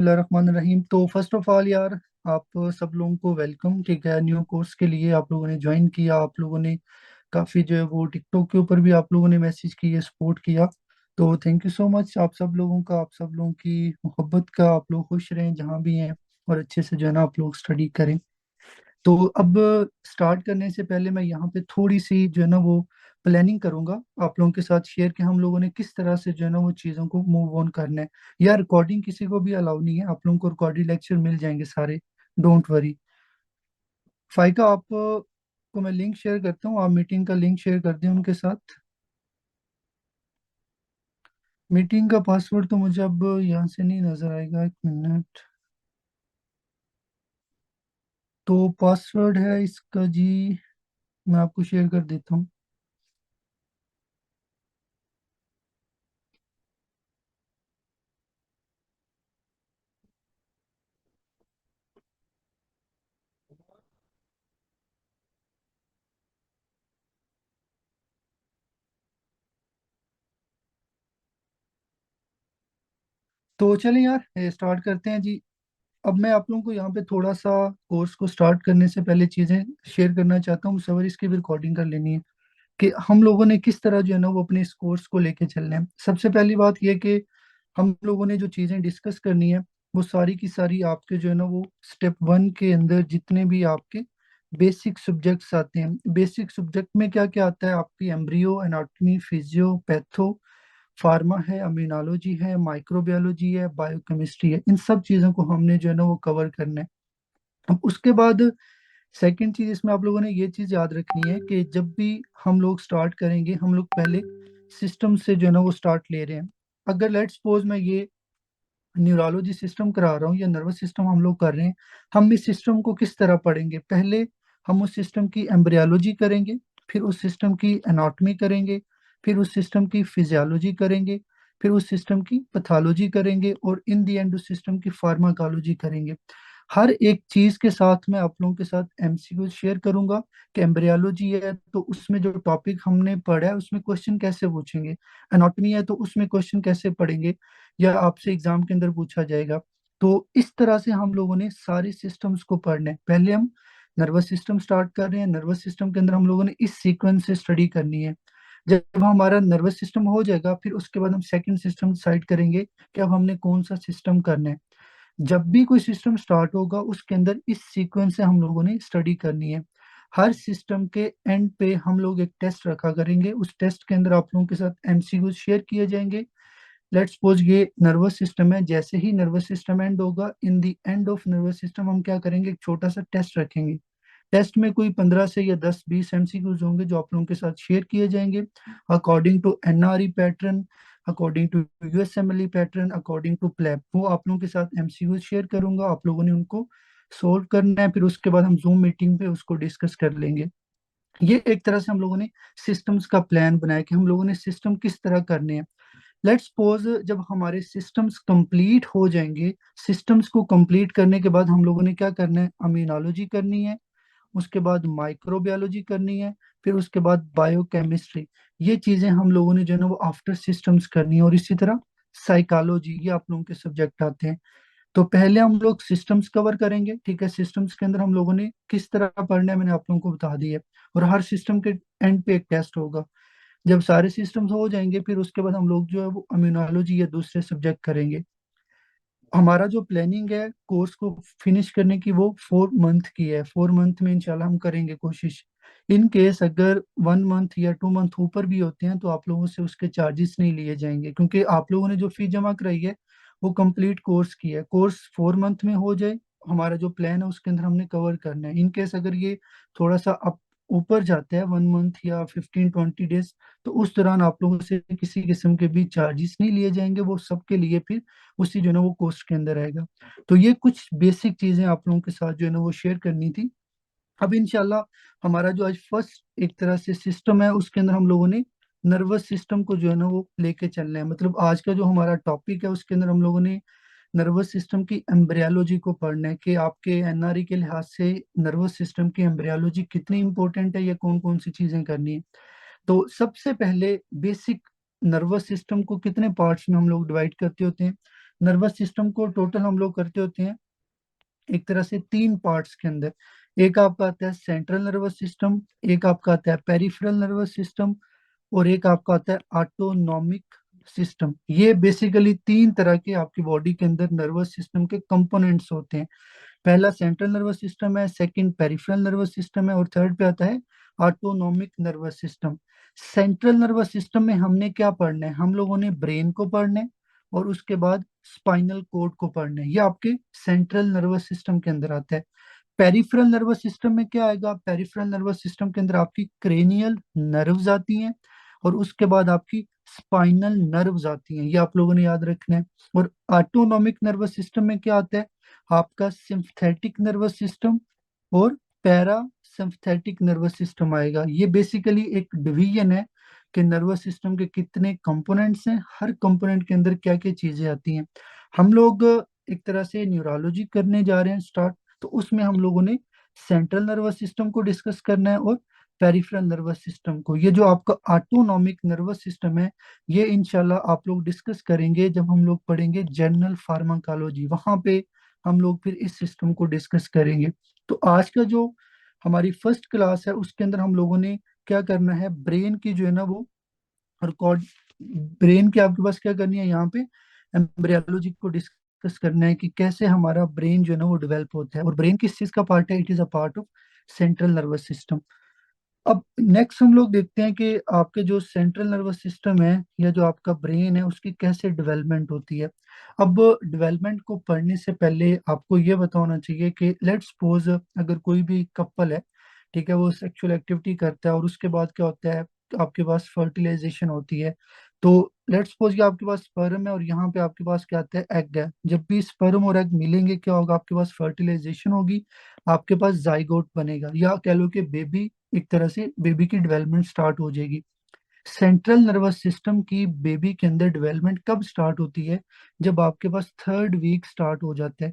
रहीम। तो first of all यार, आप सब लोगों को वेलकम। ठीक है, न्यू कोर्स के लिए आप लोगों ने ज्वाइन किया। आप लोगों ने काफ़ी जो है वो टिकटॉक के ऊपर भी आप लोगों ने मैसेज किए, सपोर्ट किया। तो थैंक यू सो मच आप सब लोगों का, आप सब लोगों की मोहब्बत का। आप लोग खुश रहें जहाँ भी हैं, और अच्छे से जो है ना आप लोग स्टडी करें। तो अब स्टार्ट करने से पहले मैं यहाँ पे थोड़ी सी जो है ना वो प्लानिंग करूंगा आप लोगों के साथ शेयर, कि हम लोगों ने किस तरह से जो है ना वो चीज़ों को मूव ऑन करना है। या रिकॉर्डिंग किसी को भी अलाउ नहीं है, आप लोगों को रिकॉर्डिंग लेक्चर मिल जाएंगे सारे, डोंट वरी। फाइका, आप को मैं लिंक शेयर करता हूँ, आप मीटिंग का लिंक शेयर कर दें उनके साथ। मीटिंग का पासवर्ड तो मुझे अब यहाँ से नहीं नजर आएगा, एक मिनट। तो पासवर्ड है इसका जी, मैं आपको शेयर कर देता हूँ। तो चलें यार, स्टार्ट करते हैं जी। अब मैं आप लोगों को यहाँ पे थोड़ा सा कोर्स को स्टार्ट करने से पहले चीज़ें शेयर करना चाहता हूँ, सवर इसकी भी रिकॉर्डिंग कर लेनी है, कि हम लोगों ने किस तरह जो है ना वो अपने इस कोर्स को लेके चलना है। सबसे पहली बात ये कि हम लोगों ने जो चीज़ें डिस्कस करनी है, वो सारी की सारी आपके जो है ना वो स्टेप 1 के अंदर जितने भी आपके बेसिक सब्जेक्ट्स आते हैं। बेसिक सब्जेक्ट में क्या क्या आता है, आपकी embryo, anatomy, physio, patho, pharma है, अम्यूनोलॉजी है, माइक्रोबायोलॉजी है, बायोकेमिस्ट्री है। इन सब चीज़ों को हमने जो है ना वो कवर करना है। अब उसके बाद सेकंड चीज इसमें आप लोगों ने ये चीज याद रखनी है कि जब भी हम लोग स्टार्ट करेंगे, हम लोग पहले सिस्टम से जो है ना वो स्टार्ट ले रहे हैं। अगर लेट्स सपोज मैं ये न्यूरोलॉजी सिस्टम करा रहा हूँ या नर्वस सिस्टम हम लोग कर रहे हैं, हम इस सिस्टम को किस तरह पढ़ेंगे? पहले हम उस सिस्टम की एम्ब्रियोलॉजी करेंगे, फिर उस सिस्टम की एनाटॉमी करेंगे, फिर उस सिस्टम की फिजियोलॉजी करेंगे, फिर उस सिस्टम की पैथोलॉजी करेंगे, और इन दी एंड उस सिस्टम की फार्माकोलॉजी करेंगे। हर एक चीज के साथ मैं आप लोगों के साथ एमसीक्यू शेयर करूंगा, कि एम्ब्रियोलॉजी है तो उसमें जो टॉपिक हमने पढ़ा है उसमें क्वेश्चन कैसे पूछेंगे, एनाटॉमी है तो उसमें क्वेश्चन कैसे पढ़ेंगे, या आपसे एग्जाम के अंदर पूछा जाएगा। तो इस तरह से हम लोगों ने सारे सिस्टम्स को पढ़ना है। पहले हम नर्वस सिस्टम स्टार्ट कर रहे हैं, नर्वस सिस्टम के अंदर हम लोगों ने इस सीक्वेंस से स्टडी करनी है। जब हमारा नर्वस सिस्टम हो जाएगा, फिर उसके बाद हम सेकंड सिस्टम डिसाइड करेंगे कि अब हमने कौन सा सिस्टम करना है। जब भी कोई सिस्टम स्टार्ट होगा, उसके अंदर इस सीक्वेंस से हम लोगों ने स्टडी करनी है। हर सिस्टम के एंड पे हम लोग एक टेस्ट रखा करेंगे, उस टेस्ट के अंदर आप लोगों के साथ एमसीक्यू शेयर किए जाएंगे। लेट्स सपोज ये नर्वस सिस्टम है, जैसे ही नर्वस सिस्टम एंड होगा, in the end of nervous system हम क्या करेंगे, एक छोटा सा टेस्ट रखेंगे। टेस्ट में कोई 15 से या 10-20 एमसीक्यूज होंगे जो आप लोगों के साथ शेयर किए जाएंगे, according to NRE pattern, according to USMLE pattern, according to PLAB. वो आप लोगों के साथ एमसीक्यूज शेयर करूंगा, आप लोगों ने उनको सोल्व करना है। फिर उसके बाद हम जूम मीटिंग पे उसको डिस्कस कर लेंगे। ये एक तरह से हम लोगों ने सिस्टम्स का प्लान बनाया, कि हम लोगों ने सिस्टम किस तरह करने हैं। लेट्स सपोज जब हमारे सिस्टम्स कंप्लीट हो जाएंगे, सिस्टम्स को कंप्लीट करने के बाद हम लोगों ने क्या करना है, अमीनोलॉजी करनी है, उसके बाद माइक्रोबायोलॉजी करनी है, फिर उसके बाद बायोकेमिस्ट्री। ये चीजें हम लोगों ने जो है ना वो आफ्टर सिस्टम्स करनी है। और इसी तरह साइकोलॉजी, ये आप लोगों के सब्जेक्ट आते हैं। तो पहले हम लोग सिस्टम्स कवर करेंगे, ठीक है। सिस्टम्स के अंदर हम लोगों ने किस तरह पढ़ना है मैंने आप लोगों को बता दिया है। और हर सिस्टम के एंड पे एक टेस्ट होगा। जब सारे सिस्टम्स हो जाएंगे, फिर उसके बाद हम लोग जो है वो इम्यूनोलॉजी या दूसरे सब्जेक्ट करेंगे। हमारा जो प्लानिंग है कोर्स को फिनिश करने की, वो 4 मंथ की है। 4 मंथ में इंशाल्लाह हम करेंगे कोशिश। इन केस अगर 1 मंथ या 2 मंथ ऊपर भी होते हैं, तो आप लोगों से उसके चार्जेस नहीं लिए जाएंगे, क्योंकि आप लोगों ने जो फीस जमा कराई है वो कंप्लीट कोर्स की है। कोर्स 4 मंथ में हो जाए, हमारा जो प्लान है उसके अंदर हमने कवर करना है। इन केस अगर ये थोड़ा सा अप ऊपर जाता है, 1 मंथ या 15-20 डेज, तो उस दौरान आप लोगों से किसी किस्म के भी चार्जेस नहीं लिए जाएंगे। वो सबके लिए फिर उसी जो है ना वो कोर्स के अंदर आएगा। तो ये कुछ बेसिक चीजें आप लोगों के साथ जो है ना वो शेयर करनी थी। अब इंशाल्लाह हमारा जो आज फर्स्ट एक तरह से सिस्टम है, उसके अंदर हम लोगों ने नर्वस सिस्टम को जो है ना वो लेके चलना है। मतलब आज का जो हमारा टॉपिक है उसके अंदर हम लोगों ने नर्वस सिस्टम की एम्ब्रियोलॉजी को पढ़ना है, कि आपके एनआरई के लिहाज से नर्वस सिस्टम की एम्ब्रियोलॉजी कितनी इंपॉर्टेंट है, या कौन कौन सी चीजें करनी है। तो सबसे पहले बेसिक, नर्वस सिस्टम को कितने पार्ट्स में हम लोग डिवाइड करते होते हैं? नर्वस सिस्टम को टोटल हम लोग करते होते हैं एक तरह से तीन पार्ट्स के अंदर। एक आपका आता है सेंट्रल नर्वस सिस्टम, एक आपका आता है पेरिफेरल नर्वस सिस्टम, और एक आपका आता है ऑटोनॉमिक सिस्टम। ये बेसिकली तीन तरह के आपकी बॉडी के अंदर नर्वस सिस्टम के कंपोनेंट्स होते हैं। पहला सेंट्रल नर्वस सिस्टम है, सेकंड पेरिफेरल नर्वस सिस्टम है, और थर्ड पे आता है autonomic nervous system. Central nervous system में हमने क्या पढ़ना है, हम लोगों ने ब्रेन को पढ़ना है और उसके बाद स्पाइनल कोड को पढ़ना है। ये आपके सेंट्रल नर्वस सिस्टम के अंदर आता है। पेरिफेरल नर्वस सिस्टम में क्या आएगा, पेरिफेरल नर्वस सिस्टम के अंदर आपकी क्रेनियल नर्व्स आती हैं और उसके बाद आपकी स्पाइनल नर्व्स आती हैं, ये आप लोगों ने याद रखना है। और ऑटोनॉमिक नर्वस सिस्टम में क्या आता है, आपका सिंपथेटिक नर्वस सिस्टम और पैरा सिंपथेटिक नर्वस सिस्टम आएगा। ये बेसिकली एक डिवीजन है कि नर्वस सिस्टम के कितने कंपोनेंट्स हैं, हर कंपोनेंट के अंदर क्या क्या चीजें आती हैं। हम लोग एक तरह से न्यूरोलॉजी करने जा रहे हैं स्टार्ट, तो उसमें हम लोगों ने सेंट्रल नर्वस सिस्टम को डिस्कस करना है और पेरिफेरल नर्वस सिस्टम को। ये जो आपका ऑटोनॉमिक नर्वस सिस्टम है, ये इंशाल्लाह आप लोग डिस्कस करेंगे जब हम लोग पढ़ेंगे जनरल फार्माकोलॉजी, वहां पे हम लोग फिर इस सिस्टम को डिस्कस करेंगे। तो आज का जो हमारी फर्स्ट क्लास है उसके अंदर हम लोगों ने क्या करना है, ब्रेन की जो है ना वो रिकॉर्ड, ब्रेन की आपके पास क्या करनी है यहाँ पे, एम्ब्रियोलॉजी को डिस्कस करना है कि कैसे हमारा ब्रेन जो है ना वो डेवलप होता है। और ब्रेन किस चीज का पार्ट है, it is a part of central nervous system. अब नेक्स्ट हम लोग देखते हैं कि आपके जो सेंट्रल नर्वस सिस्टम है या जो आपका ब्रेन है उसकी कैसे डेवलपमेंट होती है। अब डेवलपमेंट को पढ़ने से पहले आपको ये बताना चाहिए कि लेट्स सपोज अगर कोई भी कपल है, ठीक है, वो सेक्सुअल एक्टिविटी करता है और उसके बाद क्या होता है, आपके पास फर्टिलाइजेशन होती है। तो लेट्स सपोज कि आपके पास स्पर्म है और यहाँ पे आपके पास क्या आता है, एग है। जब भी स्पर्म और एग मिलेंगे क्या होगा, आपके पास फर्टिलाइजेशन होगी, आपके पास जाइगोट बनेगा, या कह लो कि बेबी, एक तरह से बेबी की डेवलपमेंट स्टार्ट हो जाएगी। सेंट्रल नर्वस सिस्टम की बेबी के अंदर डेवलपमेंट कब स्टार्ट होती है, जब आपके पास थर्ड वीक स्टार्ट हो जाता है।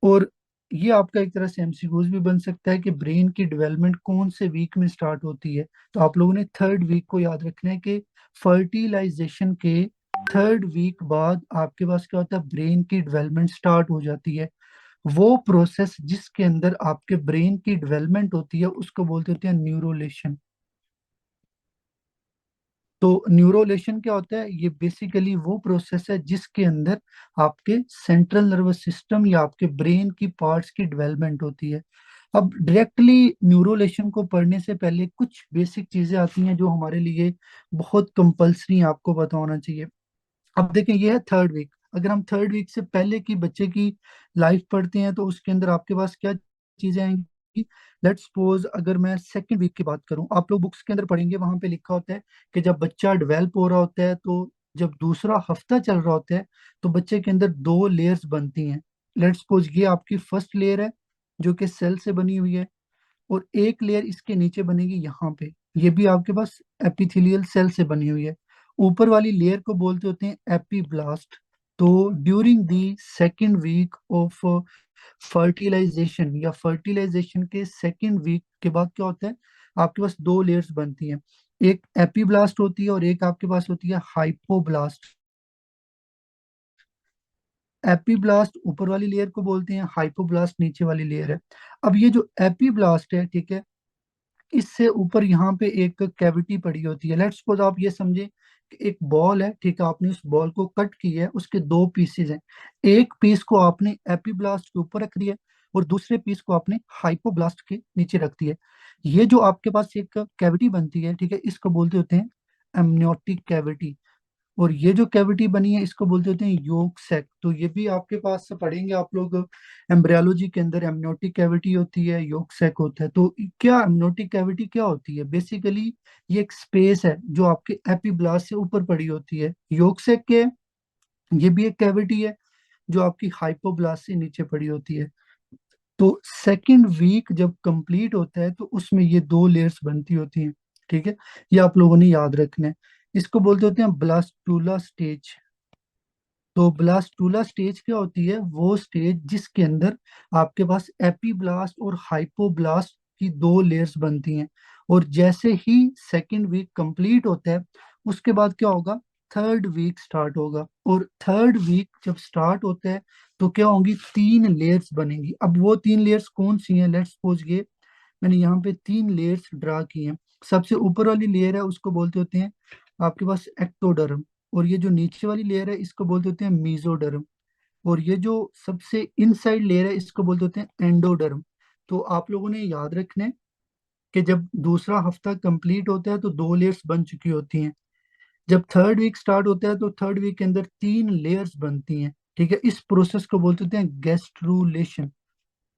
और ये आपका एक तरह से एमसीक्यूज भी बन सकता है कि ब्रेन की डेवलपमेंट कौन से वीक में स्टार्ट होती है। तो आप लोगों ने थर्ड वीक को याद रखना है कि फर्टिलाइजेशन के थर्ड वीक बाद आपके पास क्या होता है, ब्रेन की डेवलपमेंट स्टार्ट हो जाती है। वो प्रोसेस जिसके अंदर आपके ब्रेन की डेवलपमेंट होती है उसको बोलते होते हैं न्यूरोलेशन। तो न्यूरोलेशन क्या होता है, ये बेसिकली वो प्रोसेस है जिसके अंदर आपके सेंट्रल नर्वस सिस्टम या आपके ब्रेन की पार्ट्स की डेवलपमेंट होती है। अब डायरेक्टली न्यूरोलेशन को पढ़ने से पहले कुछ बेसिक चीजें आती हैं जो हमारे लिए बहुत कंपल्सरी आपको पता होना चाहिए। अब देखें, ये है थर्ड वीक। अगर हम थर्ड वीक से पहले की बच्चे की लाइफ पढ़ते हैं तो उसके अंदर आपके पास क्या चीजें आएंगी। लेट्स सपोज अगर मैं सेकंड वीक की बात करूं, आप लोग बुक्स के अंदर पढ़ेंगे, वहां पे लिखा होता है कि जब बच्चा डेवलप हो रहा होता है, तो जब दूसरा हफ्ता चल रहा होता है तो बच्चे के अंदर दो लेयर्स बनती हैं। लेट्स सपोज ये आपकी फर्स्ट लेयर है जो कि सेल से बनी हुई है, और एक लेयर इसके नीचे बनेगी यहाँ पे, ये भी आपके पास एपिथेलियल सेल से बनी हुई है। ऊपर वाली लेयर को बोलते होते हैं एपीब्लास्ट। तो during the second week of fertilization या फर्टिलाइजेशन के सेकेंड वीक के बाद क्या होता है, आपके पास दो लेयर्स बनती हैं। एक एपीब्लास्ट होती है और एक आपके पास होती है हाइपोब्लास्ट। एपीब्लास्ट ऊपर वाली लेयर को बोलते हैं, हाइपोब्लास्ट नीचे वाली लेयर है। अब ये जो एपीब्लास्ट है, ठीक है, इससे ऊपर यहाँ पे एक कैविटी पड़ी होती है। लेट्स सपोज आप ये समझे कि एक बॉल है, ठीक है, आपने उस बॉल को कट किया है, उसके दो पीसेज हैं। एक पीस को आपने एपीब्लास्ट के ऊपर रख दिया और दूसरे पीस को आपने हाइपोब्लास्ट के नीचे रख दिया। ये जो आपके पास एक कैविटी बनती है, ठीक है, इसको बोलते होते हैं एमनियोटिक कैविटी। और ये जो कैविटी बनी है इसको बोलते होते हैं योक सैक। तो ये भी आपके पास से पढ़ेंगे आप लोग एम्ब्रियोलॉजी के अंदर, एमनियोटिक कैविटी होती है, योक सैक होता है। तो क्या एमनियोटिक कैविटी क्या होती है, बेसिकली ये एक स्पेस है जो आपके एपिब्लास्ट से ऊपर पड़ी होती है। योक सैक के ये भी एक कैविटी है जो आपकी हाइपोब्लास्ट से नीचे पड़ी होती है। तो सेकंड वीक जब कंप्लीट होता है तो उसमें ये दो लेयर्स बनती होती हैं, ठीक है, ये आप लोगों ने याद रखना है। इसको बोलते होते हैं ब्लास्टूला स्टेज। तो ब्लास्टूला स्टेज क्या होती है, वो स्टेज जिसके अंदर आपके पास एपीब्लास्ट और हाइपोब्लास्ट की दो लेयर्स बनती हैं। और जैसे ही सेकेंड वीक कंप्लीट होता है उसके बाद क्या होगा, थर्ड वीक स्टार्ट होगा। और थर्ड वीक जब स्टार्ट होता है तो क्या होंगी, 3 लेयर्स बनेंगी। अब वो 3 लेयर्स कौन सी हैं, लेट्स सपोज ये मैंने यहाँ पे 3 लेयर्स ड्रा की हैं। सबसे ऊपर वाली लेयर है उसको बोलते होते हैं आपके पास एक्टोडर्म, और ये जो नीचे वाली लेयर है इसको बोलते होते हैं मीजोडर्म, और ये जो सबसे इनसाइड लेयर है इसको बोलते होते हैं एंडोडर्म। तो आप लोगों ने याद रखना है कि जब दूसरा हफ्ता कंप्लीट होता है तो 2 लेयर्स बन चुकी होती हैं। जब थर्ड वीक स्टार्ट होता है तो थर्ड वीक के अंदर 3 लेयर्स बनती हैं। ठीक है, इस प्रोसेस को बोलते होते हैं गैस्ट्रूलेशन।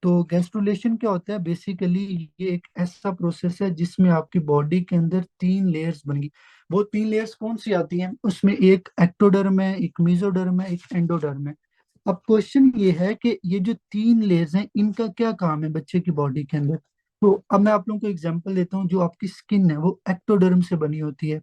तो गैस्ट्रूलेशन क्या होता है, बेसिकली ये एक ऐसा प्रोसेस है जिसमें आपकी बॉडी के अंदर 3 लेयर्स बनेगी। वो 3 लेयर्स कौन सी आती हैं, उसमें एक एक्टोडर्म है, एक मेसोडर्म है, एक एंडोडर्म है। अब क्वेश्चन ये है कि ये जो 3 लेयर्स हैं इनका क्या काम है बच्चे की बॉडी के अंदर। तो अब मैं आप लोगों को एग्जांपल देता हूँ। जो आपकी स्किन है वो एक्टोडर्म से बनी होती है।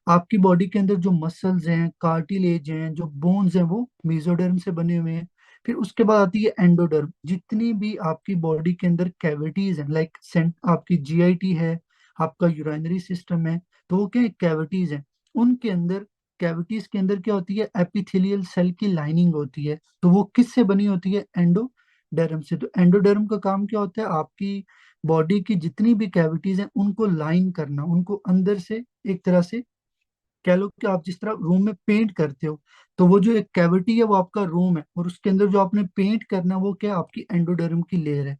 आपकी बॉडी के अंदर जो मसल्स हैं, कार्टिलेज हैं, जो बोन्स हैं, वो मेसोडर्म से बने हुए हैं। फिर उसके बाद आती है एंडोडर्म। जितनी भी आपकी बॉडी के अंदर कैविटीज हैं, लाइक आपकी जीआईटी है, आपका यूरिनरी सिस्टम है, तो वो क्या है, कैविटीज हैं। उनके अंदर, कैविटीज के अंदर क्या होती है, एपिथेलियल सेल की लाइनिंग होती है। तो वो किससे बनी होती है, एंडोडर्म से। तो एंडोडर्म का काम क्या होता है, आपकी बॉडी की जितनी भी कैविटीज हैं उनको लाइन करना, उनको अंदर से एक तरह से कह लो कि आप जिस तरह रूम में पेंट करते हो, तो वो जो एक कैविटी है वो आपका रूम है, और उसके अंदर जो आपने पेंट करना है वो क्या है, आपकी एंडोडर्म की लेयर है।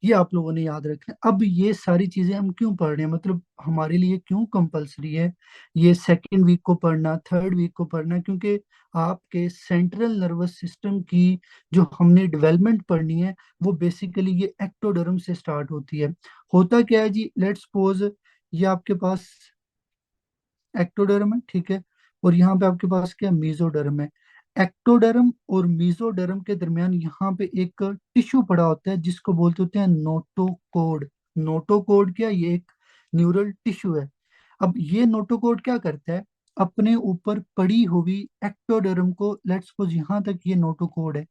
ये आप लोगों ने याद रखना है। अब ये सारी चीजें हम क्यों पढ़ रहे हैं, मतलब हमारे लिए क्यों कंपलसरी है ये सेकेंड वीक को पढ़ना, थर्ड वीक को पढ़ना, क्योंकि आपके सेंट्रल नर्वस सिस्टम की जो हमने डेवलपमेंट पढ़नी है वो बेसिकली ये एक्टोडर्म से स्टार्ट होती है। होता क्या है जी, लेट्स सपोज ये आपके पास एक्टोडर्म है, ठीक है, और यहाँ पे आपके पास क्या, मीजोडर्म है। एक्टोडर्म और मीजोडर्म के दरमियान यहाँ पे एक टिश्यू पड़ा होता है जिसको बोलते होते हैं नोटोकोड। नोटोकोड क्या, ये एक न्यूरल टिश्यू है। अब ये नोटोकोड क्या करता है, अपने ऊपर पड़ी हुई एक्टोडर्म को, लेट्स सपोज यहाँ तक ये नोटोकोड है,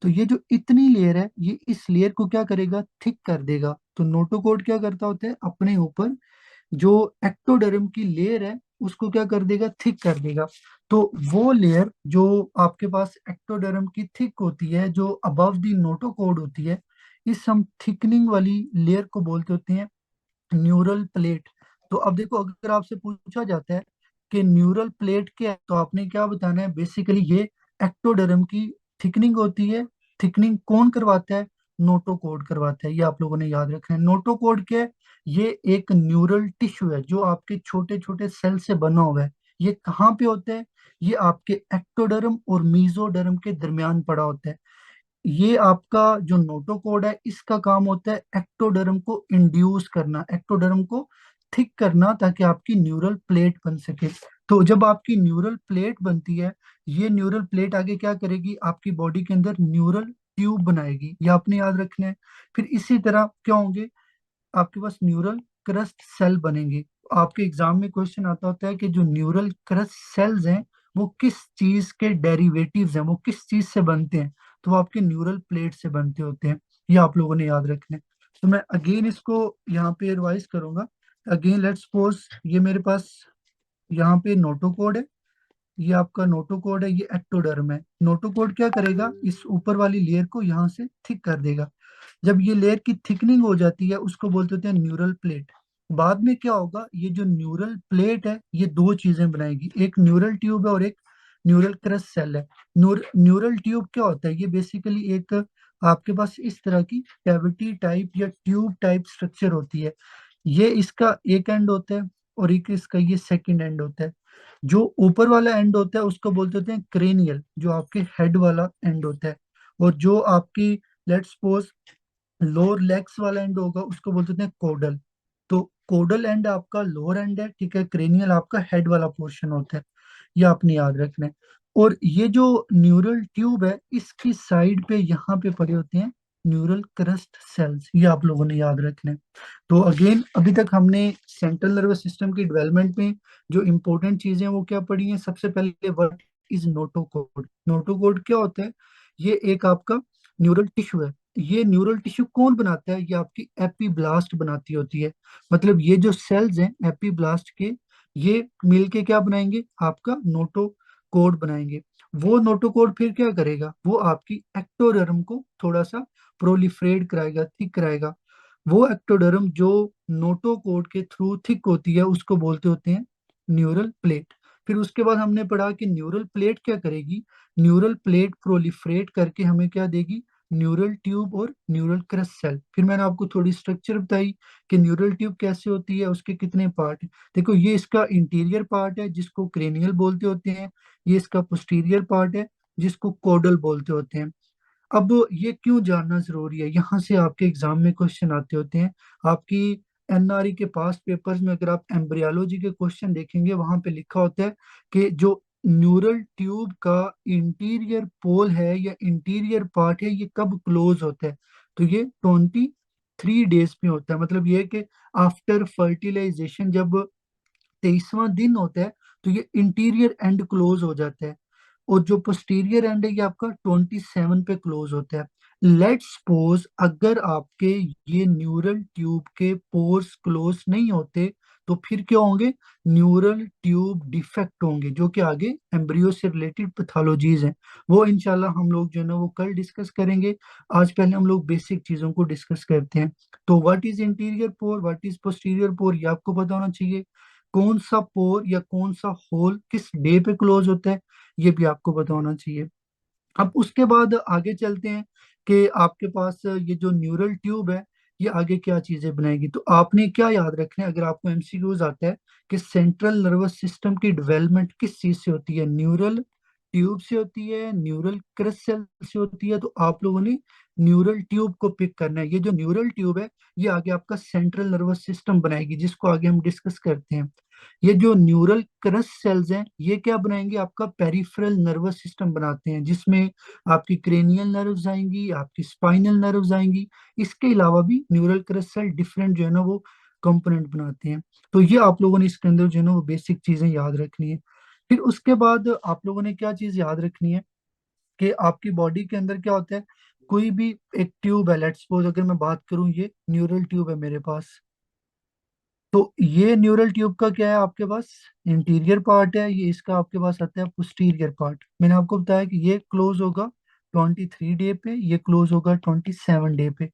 तो ये जो इतनी लेयर है ये इस लेयर को क्या करेगा, थिक कर देगा। तो नोटोकोड क्या करता होता है, अपने ऊपर जो एक्टोडर्म की लेयर है उसको क्या कर देगा, थिक कर देगा। तो वो लेयर जो आपके पास एक्टोडर्म की थिक होती है, जो अबव द नोटोकोड होती है, इस हम थिकनिंग वाली लेयर को बोलते होते हैं न्यूरल प्लेट। तो अब देखो, अगर आपसे पूछा जाता है कि न्यूरल प्लेट क्या है, तो आपने क्या बताना है, बेसिकली ये एक्टोडर्म की थिकनिंग होती है। थिकनिंग कौन करवाता है, नोटोकोड करवाता है। ये आप लोगों ने याद रखना है। नोटोकोड क्या है, ये एक न्यूरल टिश्यू है जो आपके छोटे छोटे सेल से बना हुआ है। ये कहाँ पे होता है, ये आपके एक्टोडर्म और मीजोडर्म के दरमियान पड़ा होता है। ये आपका जो नोटोकोड है इसका काम होता है एक्टोडर्म को इंड्यूस करना, एक्टोडर्म को थिक करना, ताकि आपकी न्यूरल प्लेट बन सके। तो जब आपकी न्यूरल प्लेट बनती है, ये न्यूरल प्लेट आगे क्या करेगी, आपकी बॉडी के अंदर न्यूरल ट्यूब बनाएगी। ये आपने याद रखना है। फिर इसी तरह क्या होंगे, आपके पास न्यूरल क्रस्ट सेल बनेंगे। आपके एग्जाम में क्वेश्चन आता होता है कि जो न्यूरल क्रस्ट सेल्स हैं वो किस चीज के डेरिवेटिव्स हैं, वो किस चीज से बनते हैं, तो वो आपके न्यूरल प्लेट से बनते होते हैं। ये आप लोगों ने याद रखना है। तो मैं अगेन इसको यहाँ पे रिवाइज करूंगा। अगेन लेट्स सपोज ये मेरे पास यहाँ पे नोटोकोड है, ये आपका नोटोकोड है, ये एक्टोडर्म है। नोटोकोड क्या करेगा, इस ऊपर वाली लेयर को यहाँ से थिक कर देगा। जब ये लेयर की थिकनिंग हो जाती है उसको बोलते होते हैं न्यूरल प्लेट। बाद में क्या होगा, ये जो न्यूरल प्लेट है ये 2 चीजें बनाएगी, एक न्यूरल ट्यूब है और एक न्यूरल क्रस्ट सेल है। न्यूरल ट्यूब क्या होता है, ये बेसिकली एक आपके पास इस तरह की कैविटी टाइप या ट्यूब टाइप स्ट्रक्चर होती है। ये इसका एक एंड होता है और एक इसका ये सेकंड एंड होता है। जो ऊपर वाला एंड होता है उसको बोलते होते हैं क्रेनियल, जो आपके हेड वाला एंड होता है। और जो आपकी लेट्स सपोज लोअर लेग्स वाला एंड होगा उसको बोलते हैं कोडल। तो कोडल एंड आपका लोअर एंड है, ठीक है, क्रेनियल आपका हेड वाला पोर्शन होता है। ये आपने याद रखना है। और ये जो न्यूरल ट्यूब है इसकी साइड पे यहाँ पे पड़े होते हैं न्यूरल क्रस्ट सेल्स। ये आप लोगों ने याद रखना है। तो अगेन अभी तक हमने सेंट्रल नर्वस सिस्टम की डेवलपमेंट में जो इंपॉर्टेंट चीजें हैं वो क्या पढ़ी हैं। सबसे पहले व्हाट इज नोटोकोड। नोटोकोड क्या होता है, ये एक आपका न्यूरल टिश्यू है। ये न्यूरल टिश्यू कौन बनाता है, ये आपकी एपीब्लास्ट बनाती होती है। मतलब ये जो सेल्स हैं एपीब्लास्ट के, ये मिलके क्या बनाएंगे, आपका नोटो कोड बनाएंगे। वो नोटोकोड फिर क्या करेगा, वो आपकी एक्टोडर्म को थोड़ा सा प्रोलिफरेट कराएगा, थिक कराएगा। वो एक्टोडर्म जो नोटोकोड के थ्रू थिक होती है उसको बोलते होते हैं न्यूरल प्लेट। फिर उसके बाद हमने पढ़ा कि न्यूरल प्लेट क्या करेगी, न्यूरल प्लेट प्रोलिफरेट करके हमें क्या देगी, न्यूरल ट्यूब और न्यूरल क्रस्ट सेल। फिर मैंने आपको थोड़ी स्ट्रक्चर बताई कि न्यूरल ट्यूब कैसे होती है, उसके कितने पार्ट हैं। देखो ये इसका इंटीरियर पार्ट है जिसको क्रेनियल बोलते होते हैं, ये इसका पोस्टीरियर पार्ट है जिसको कोडल बोलते होते हैं। अब ये क्यों जानना जरूरी है, यहाँ से आपके एग्जाम में क्वेश्चन आते होते हैं। आपकी एनआरई के पास पेपर्स में अगर आप एम्ब्रियोलॉजी के क्वेश्चन देखेंगे वहां पे लिखा होता है कि जो न्यूरल ट्यूब का इंटीरियर पोल है या इंटीरियर पार्ट है ये कब क्लोज होता है। तो ये 23 डेज में होता है, मतलब ये कि आफ्टर फर्टिलाइजेशन जब 23वां दिन होता है तो ये इंटीरियर एंड क्लोज हो जाता है। और जो पोस्टीरियर एंड है ये आपका 27 पे क्लोज होता है। लेट्स सपोज अगर आपके ये न्यूरल ट्यूब के पोर्स क्लोज नहीं होते तो फिर क्या होंगे, न्यूरल ट्यूब डिफेक्ट होंगे, जो कि आगे एम्ब्रियो से रिलेटेड पैथोलॉजीज हैं। वो इंशाल्लाह हम लोग जो है ना वो कल डिस्कस करेंगे। आज पहले हम लोग बेसिक चीजों को डिस्कस करते हैं। तो what is interior pore, what is posterior pore, ये आपको पता होना चाहिए। कौन सा पोर या कौन सा होल किस डे पे क्लोज होता है ये भी आपको पता होना चाहिए। अब उसके बाद आगे चलते हैं कि आपके पास ये जो न्यूरल ट्यूब है ये आगे क्या चीजें बनाएगी। तो आपने क्या याद रखना है, अगर आपको एमसीक्यूज आता है कि सेंट्रल नर्वस सिस्टम की डेवलपमेंट किस चीज से होती है, न्यूरल ट्यूब से होती है, न्यूरल क्रस्ट सेल से होती है, तो आप लोगों ने न्यूरल ट्यूब को पिक करना है। ये जो न्यूरल ट्यूब है ये आगे आपका सेंट्रल नर्वस सिस्टम बनाएगी, जिसको आगे हम डिस्कस करते हैं। ये जो न्यूरल क्रस्ट सेल्स हैं ये क्या बनाएंगे, आपका पेरिफेरल नर्वस सिस्टम बनाते हैं, जिसमें आपकी क्रेनियल नर्व्स आएंगी, आपकी स्पाइनल नर्व्स आएंगी। इसके अलावा भी न्यूरल क्रस्ट सेल डिफरेंट जो है ना वो कंपोनेंट बनाते हैं। तो ये आप लोगों ने इसके अंदर जो है ना वो बेसिक चीजें याद रखनी है। फिर उसके बाद आप लोगों ने क्या चीज याद रखनी है कि आपकी बॉडी के अंदर क्या होता है, कोई भी एक ट्यूब है, लेट्स सपोज अगर मैं बात करूं ये न्यूरल ट्यूब है मेरे पास, तो ये न्यूरल ट्यूब का क्या है आपके पास, इंटीरियर पार्ट है, ये इसका आपके पास आता है पोस्टीरियर पार्ट। मैंने आपको बताया कि ये क्लोज होगा 23 डे पे, ये क्लोज होगा 27 डे पे।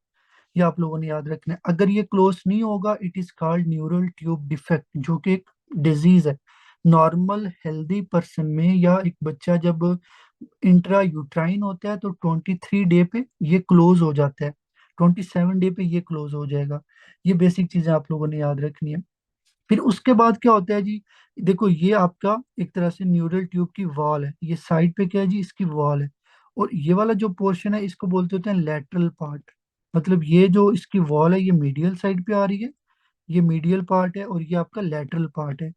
ये आप लोगों ने याद रखना है। अगर ये क्लोज नहीं होगा it is called neural tube defect, जो कि एक डिजीज है। नॉर्मल हेल्दी पर्सन में या एक बच्चा जब इंट्रा यूट्राइन होता है तो 23 डे पे ये क्लोज हो जाता है, 27 डे पे ये क्लोज हो जाएगा। ये बेसिक चीजें आप लोगों ने याद रखनी है। फिर उसके बाद क्या होता है जी, देखो ये आपका एक तरह से न्यूरल ट्यूब की वॉल है, ये साइड पे क्या है जी, इसकी वॉल है। और ये वाला जो पोर्शन है इसको बोलते होते हैं लेटरल पार्ट। मतलब ये जो इसकी वॉल है ये मीडियल साइड पे आ रही है, ये मीडियल पार्ट है, और ये आपका लेटरल पार्ट है।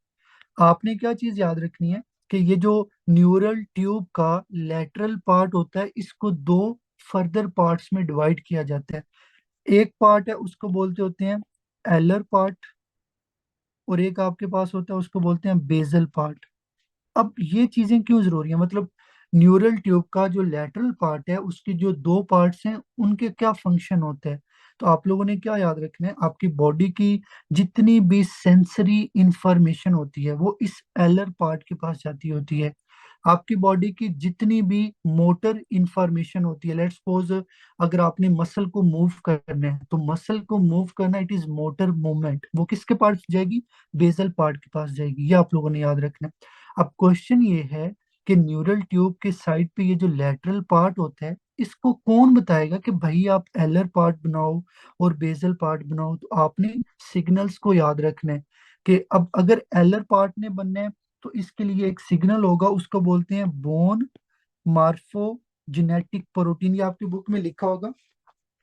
आपने क्या चीज याद रखनी है कि ये जो न्यूरल ट्यूब का लेटरल पार्ट होता है इसको दो फर्दर पार्ट्स में डिवाइड किया जाता है। एक पार्ट है उसको बोलते होते हैं एलर पार्ट, और एक आपके पास होता है उसको बोलते हैं बेजल पार्ट। अब ये चीजें क्यों जरूरी है, मतलब न्यूरल ट्यूब का जो लेटरल पार्ट है उसके जो दो पार्ट्स हैं उनके क्या फंक्शन होते हैं। तो आप लोगों ने क्या याद रखना है, आपकी बॉडी की जितनी भी सेंसरी इंफॉर्मेशन होती है वो इस एलर पार्ट के पास जाती होती है। आपकी बॉडी की जितनी भी मोटर इंफॉर्मेशन होती है, लेट्स सपोज अगर आपने मसल को मूव करना है तो मसल को मूव करना इट इज मोटर मूवमेंट, वो किसके पास जाएगी, बेसल पार्ट के पास जाएगी। ये आप लोगों ने याद रखना है। अब क्वेश्चन ये है कि न्यूरल ट्यूब के साइड पे ये जो लेटरल पार्ट होता है इसको कौन बताएगा कि भाई आप एलर पार्ट बनाओ और बेसल पार्ट बनाओ। तो आपने सिग्नल्स को याद रखना है कि अब अगर एलर पार्ट ने बनना है तो इसके लिए एक सिग्नल होगा, उसको बोलते हैं बोन मार्फोजेनेटिक प्रोटीन। ये आपकी बुक में लिखा होगा,